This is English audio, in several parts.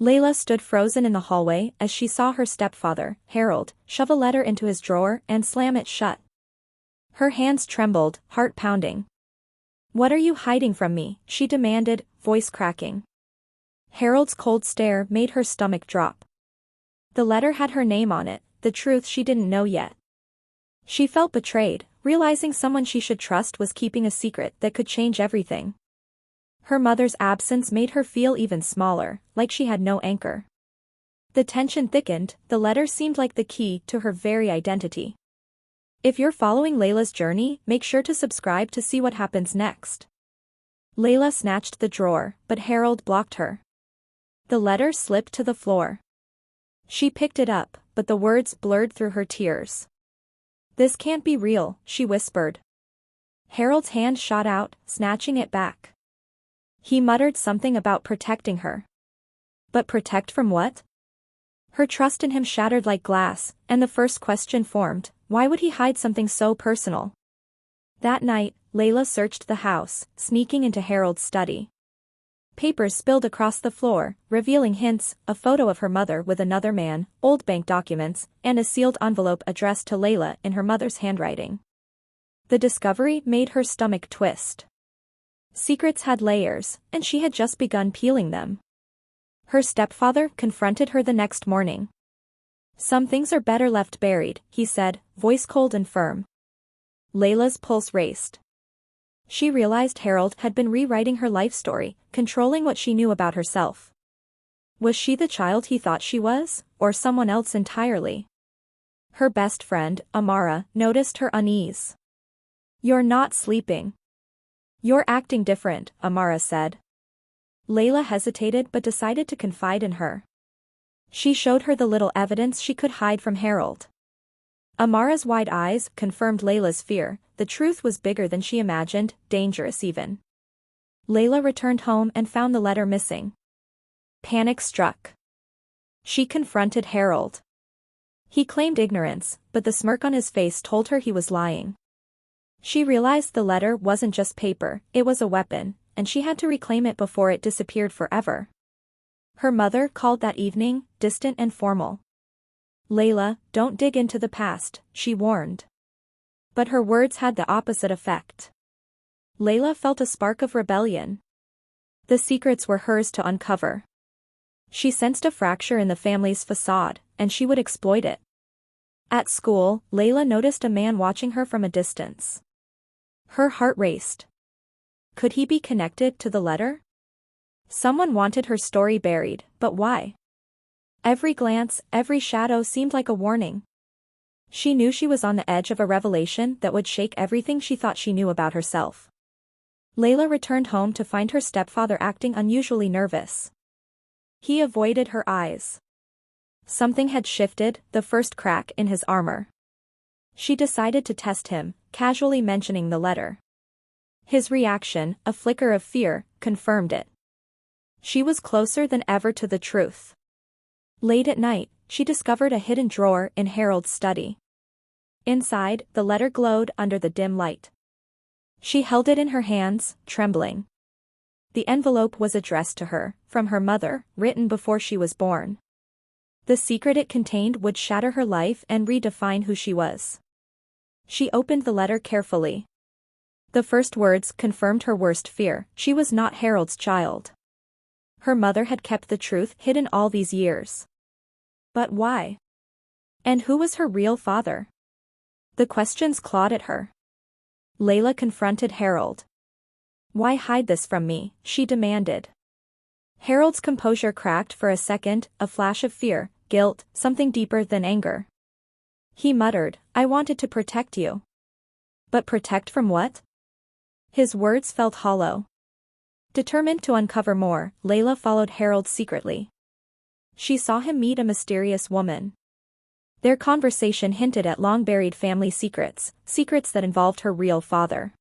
Layla stood frozen in the hallway as she saw her stepfather, Harold, shove a letter into his drawer and slam it shut. Her hands trembled, heart pounding. "What are you hiding from me?" she demanded, voice cracking. Harold's cold stare made her stomach drop. The letter had her name on it, the truth she didn't know yet. She felt betrayed, realizing someone she should trust was keeping a secret that could change everything. Her mother's absence made her feel even smaller, like she had no anchor. The tension thickened, the letter seemed like the key to her very identity. If you're following Layla's journey, make sure to subscribe to see what happens next. Layla snatched the drawer, but Harold blocked her. The letter slipped to the floor. She picked it up, but the words blurred through her tears. "This can't be real," she whispered. Harold's hand shot out, snatching it back. He muttered something about protecting her. But protect from what? Her trust in him shattered like glass, and the first question formed, why would he hide something so personal? That night, Layla searched the house, sneaking into Harold's study. Papers spilled across the floor, revealing hints, a photo of her mother with another man, old bank documents, and a sealed envelope addressed to Layla in her mother's handwriting. The discovery made her stomach twist. Secrets had layers, and she had just begun peeling them. Her stepfather confronted her the next morning. "Some things are better left buried," he said, voice cold and firm. Layla's pulse raced. She realized Harold had been rewriting her life story, controlling what she knew about herself. Was she the child he thought she was, or someone else entirely? Her best friend, Amara, noticed her unease. "You're not sleeping. You're acting different," Amara said. Layla hesitated but decided to confide in her. She showed her the little evidence she could hide from Harold. Amara's wide eyes confirmed Layla's fear. The truth was bigger than she imagined, dangerous even. Layla returned home and found the letter missing. Panic struck. She confronted Harold. He claimed ignorance, but the smirk on his face told her he was lying. She realized the letter wasn't just paper, it was a weapon, and she had to reclaim it before it disappeared forever. Her mother called that evening, distant and formal. "Layla, don't dig into the past," she warned. But her words had the opposite effect. Layla felt a spark of rebellion. The secrets were hers to uncover. She sensed a fracture in the family's facade, and she would exploit it. At school, Layla noticed a man watching her from a distance. Her heart raced. Could he be connected to the letter? Someone wanted her story buried, but why? Every glance, every shadow seemed like a warning. She knew she was on the edge of a revelation that would shake everything she thought she knew about herself. Layla returned home to find her stepfather acting unusually nervous. He avoided her eyes. Something had shifted, the first crack in his armor. She decided to test him, casually mentioning the letter. His reaction, a flicker of fear, confirmed it. She was closer than ever to the truth. Late at night, she discovered a hidden drawer in Harold's study. Inside, the letter glowed under the dim light. She held it in her hands, trembling. The envelope was addressed to her, from her mother, written before she was born. The secret it contained would shatter her life and redefine who she was. She opened the letter carefully. The first words confirmed her worst fear: she was not Harold's child. Her mother had kept the truth hidden all these years. But why? And who was her real father? The questions clawed at her. Layla confronted Harold. "Why hide this from me?" she demanded. Harold's composure cracked for a second, a flash of fear, guilt, something deeper than anger. He muttered, "I wanted to protect you." But protect from what? His words felt hollow. Determined to uncover more, Layla followed Harold secretly. She saw him meet a mysterious woman. Their conversation hinted at long-buried family secrets, secrets that involved her real father.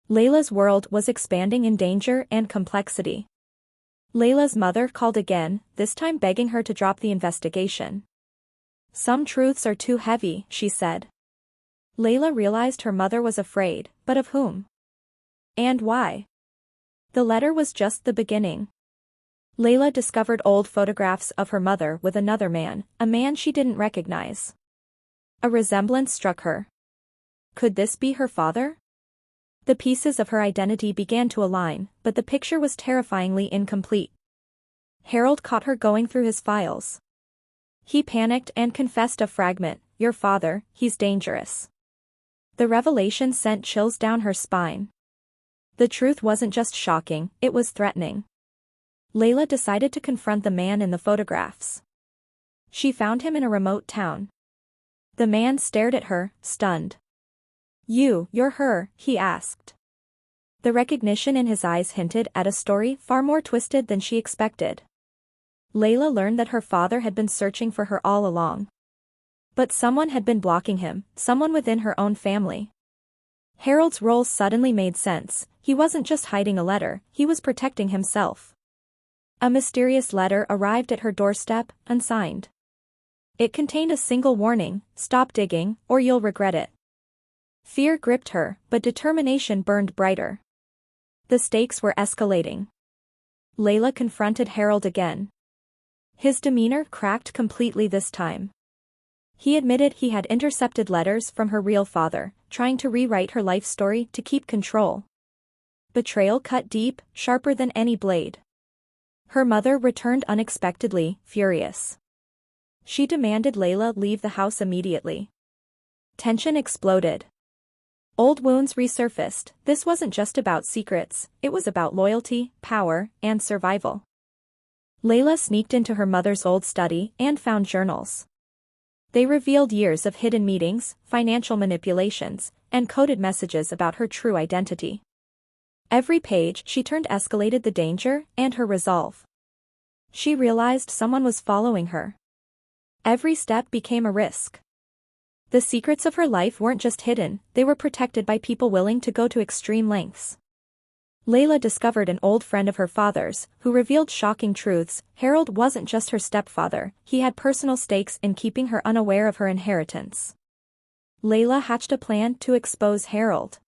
Layla's world was expanding in danger and complexity. Layla's mother called again, this time begging her to drop the investigation. "Some truths are too heavy," she said. Layla realized her mother was afraid, but of whom? And why? The letter was just the beginning. Layla discovered old photographs of her mother with another man, a man she didn't recognize. A resemblance struck her. Could this be her father? The pieces of her identity began to align, but the picture was terrifyingly incomplete. Harold caught her going through his files. He panicked and confessed a fragment, "Your father, he's dangerous." The revelation sent chills down her spine. The truth wasn't just shocking, it was threatening. Layla decided to confront the man in the photographs. She found him in a remote town. The man stared at her, stunned. You're her," he asked. The recognition in his eyes hinted at a story far more twisted than she expected. Layla learned that her father had been searching for her all along. But someone had been blocking him, someone within her own family. Harold's role suddenly made sense. He wasn't just hiding a letter, he was protecting himself. A mysterious letter arrived at her doorstep, unsigned. It contained a single warning: stop digging, or you'll regret it. Fear gripped her, but determination burned brighter. The stakes were escalating. Layla confronted Harold again. His demeanor cracked completely this time. He admitted he had intercepted letters from her real father, trying to rewrite her life story to keep control. Betrayal cut deep, sharper than any blade. Her mother returned unexpectedly, furious. She demanded Layla leave the house immediately. Tension exploded. Old wounds resurfaced. This wasn't just about secrets, it was about loyalty, power, and survival. Layla sneaked into her mother's old study and found journals. They revealed years of hidden meetings, financial manipulations, and coded messages about her true identity. Every page she turned escalated the danger and her resolve. She realized someone was following her. Every step became a risk. The secrets of her life weren't just hidden, they were protected by people willing to go to extreme lengths. Layla discovered an old friend of her father's, who revealed shocking truths. Harold wasn't just her stepfather, he had personal stakes in keeping her unaware of her inheritance. Layla hatched a plan to expose Harold.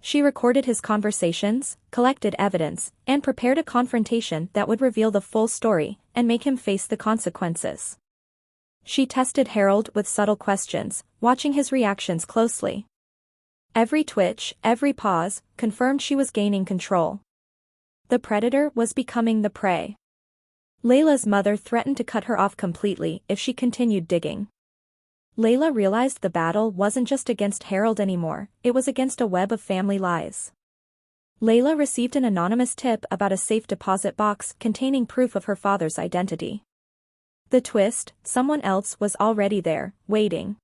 She recorded his conversations, collected evidence, and prepared a confrontation that would reveal the full story and make him face the consequences. She tested Harold with subtle questions, watching his reactions closely. Every twitch, every pause, confirmed she was gaining control. The predator was becoming the prey. Layla's mother threatened to cut her off completely if she continued digging. Layla realized the battle wasn't just against Harold anymore, it was against a web of family lies. Layla received an anonymous tip about a safe deposit box containing proof of her father's identity. The twist: someone else was already there, waiting.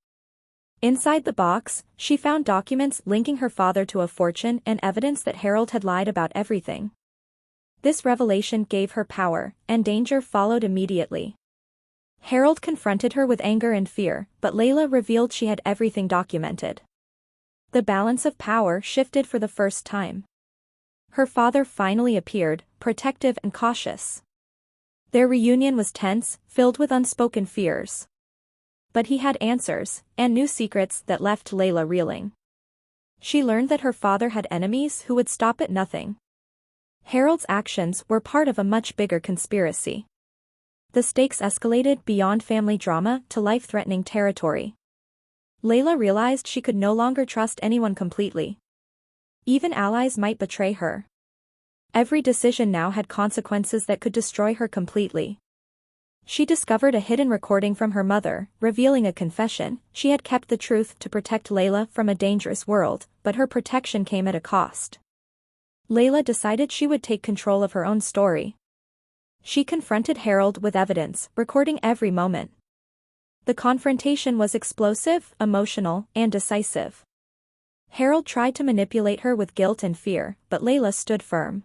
Inside the box, she found documents linking her father to a fortune and evidence that Harold had lied about everything. This revelation gave her power, and danger followed immediately. Harold confronted her with anger and fear, but Layla revealed she had everything documented. The balance of power shifted for the first time. Her father finally appeared, protective and cautious. Their reunion was tense, filled with unspoken fears. But he had answers, and new secrets that left Layla reeling. She learned that her father had enemies who would stop at nothing. Harold's actions were part of a much bigger conspiracy. The stakes escalated beyond family drama to life-threatening territory. Layla realized she could no longer trust anyone completely. Even allies might betray her. Every decision now had consequences that could destroy her completely. She discovered a hidden recording from her mother, revealing a confession. She had kept the truth to protect Layla from a dangerous world, but her protection came at a cost. Layla decided she would take control of her own story. She confronted Harold with evidence, recording every moment. The confrontation was explosive, emotional, and decisive. Harold tried to manipulate her with guilt and fear, but Layla stood firm.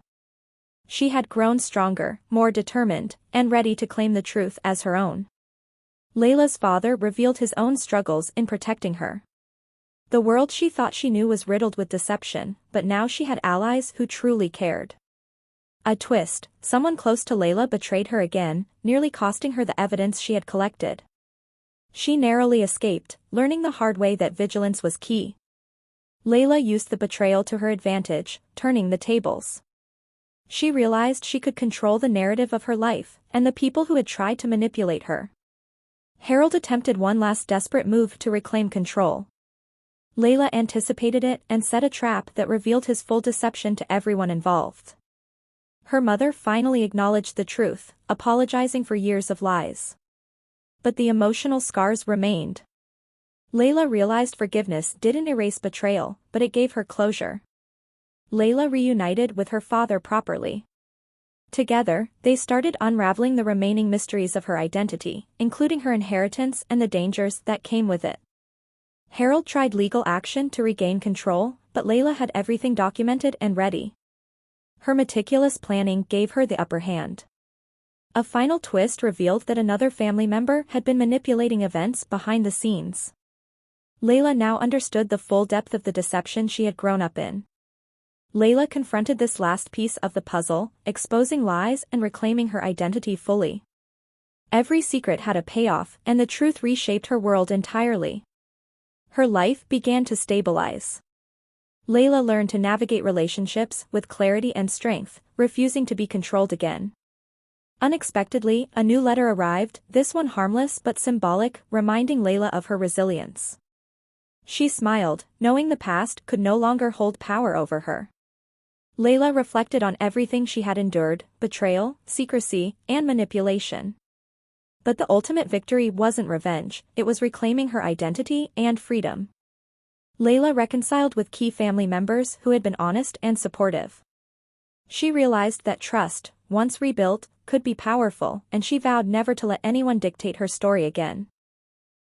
She had grown stronger, more determined, and ready to claim the truth as her own. Layla's father revealed his own struggles in protecting her. The world she thought she knew was riddled with deception, but now she had allies who truly cared. A twist: someone close to Layla betrayed her again, nearly costing her the evidence she had collected. She narrowly escaped, learning the hard way that vigilance was key. Layla used the betrayal to her advantage, turning the tables. She realized she could control the narrative of her life, and the people who had tried to manipulate her. Harold attempted one last desperate move to reclaim control. Layla anticipated it and set a trap that revealed his full deception to everyone involved. Her mother finally acknowledged the truth, apologizing for years of lies. But the emotional scars remained. Layla realized forgiveness didn't erase betrayal, but it gave her closure. Layla reunited with her father properly. Together, they started unraveling the remaining mysteries of her identity, including her inheritance and the dangers that came with it. Harold tried legal action to regain control, but Layla had everything documented and ready. Her meticulous planning gave her the upper hand. A final twist revealed that another family member had been manipulating events behind the scenes. Layla now understood the full depth of the deception she had grown up in. Layla confronted this last piece of the puzzle, exposing lies and reclaiming her identity fully. Every secret had a payoff, and the truth reshaped her world entirely. Her life began to stabilize. Layla learned to navigate relationships with clarity and strength, refusing to be controlled again. Unexpectedly, a new letter arrived, this one harmless but symbolic, reminding Layla of her resilience. She smiled, knowing the past could no longer hold power over her. Layla reflected on everything she had endured, betrayal, secrecy, and manipulation. But the ultimate victory wasn't revenge, it was reclaiming her identity and freedom. Layla reconciled with key family members who had been honest and supportive. She realized that trust, once rebuilt, could be powerful, and she vowed never to let anyone dictate her story again.